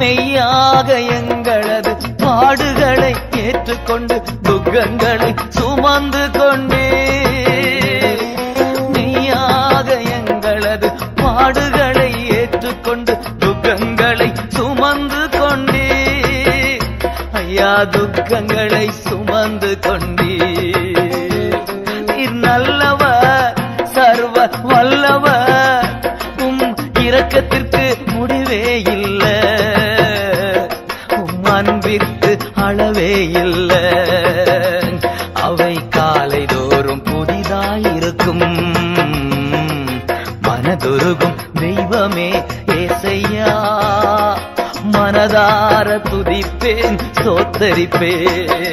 மெய்யாக எங்களது பாடுகளை ஏற்றுக்கொண்டு துக்கங்களை சுமந்து கொண்டே மெய்யாக எங்களது பாடுகளை ஏற்றுக்கொண்டு துக்கங்களை சுமந்து கொண்டே ஐயா துக்கங்களை சுமந்து கொண்டே நீர் நல்லவர் சர்வ வல்லவர் இரக்கத்திற்கு முடிவே இல்லை அன்பிற்கு அளவே இல்லை அவை காலைதோறும் புதிதாயிருக்கும் மனதுருகும் தெய்வமே ஏசையா மனதார துதிப்பேன் ஸ்தோத்தரிப்பேன்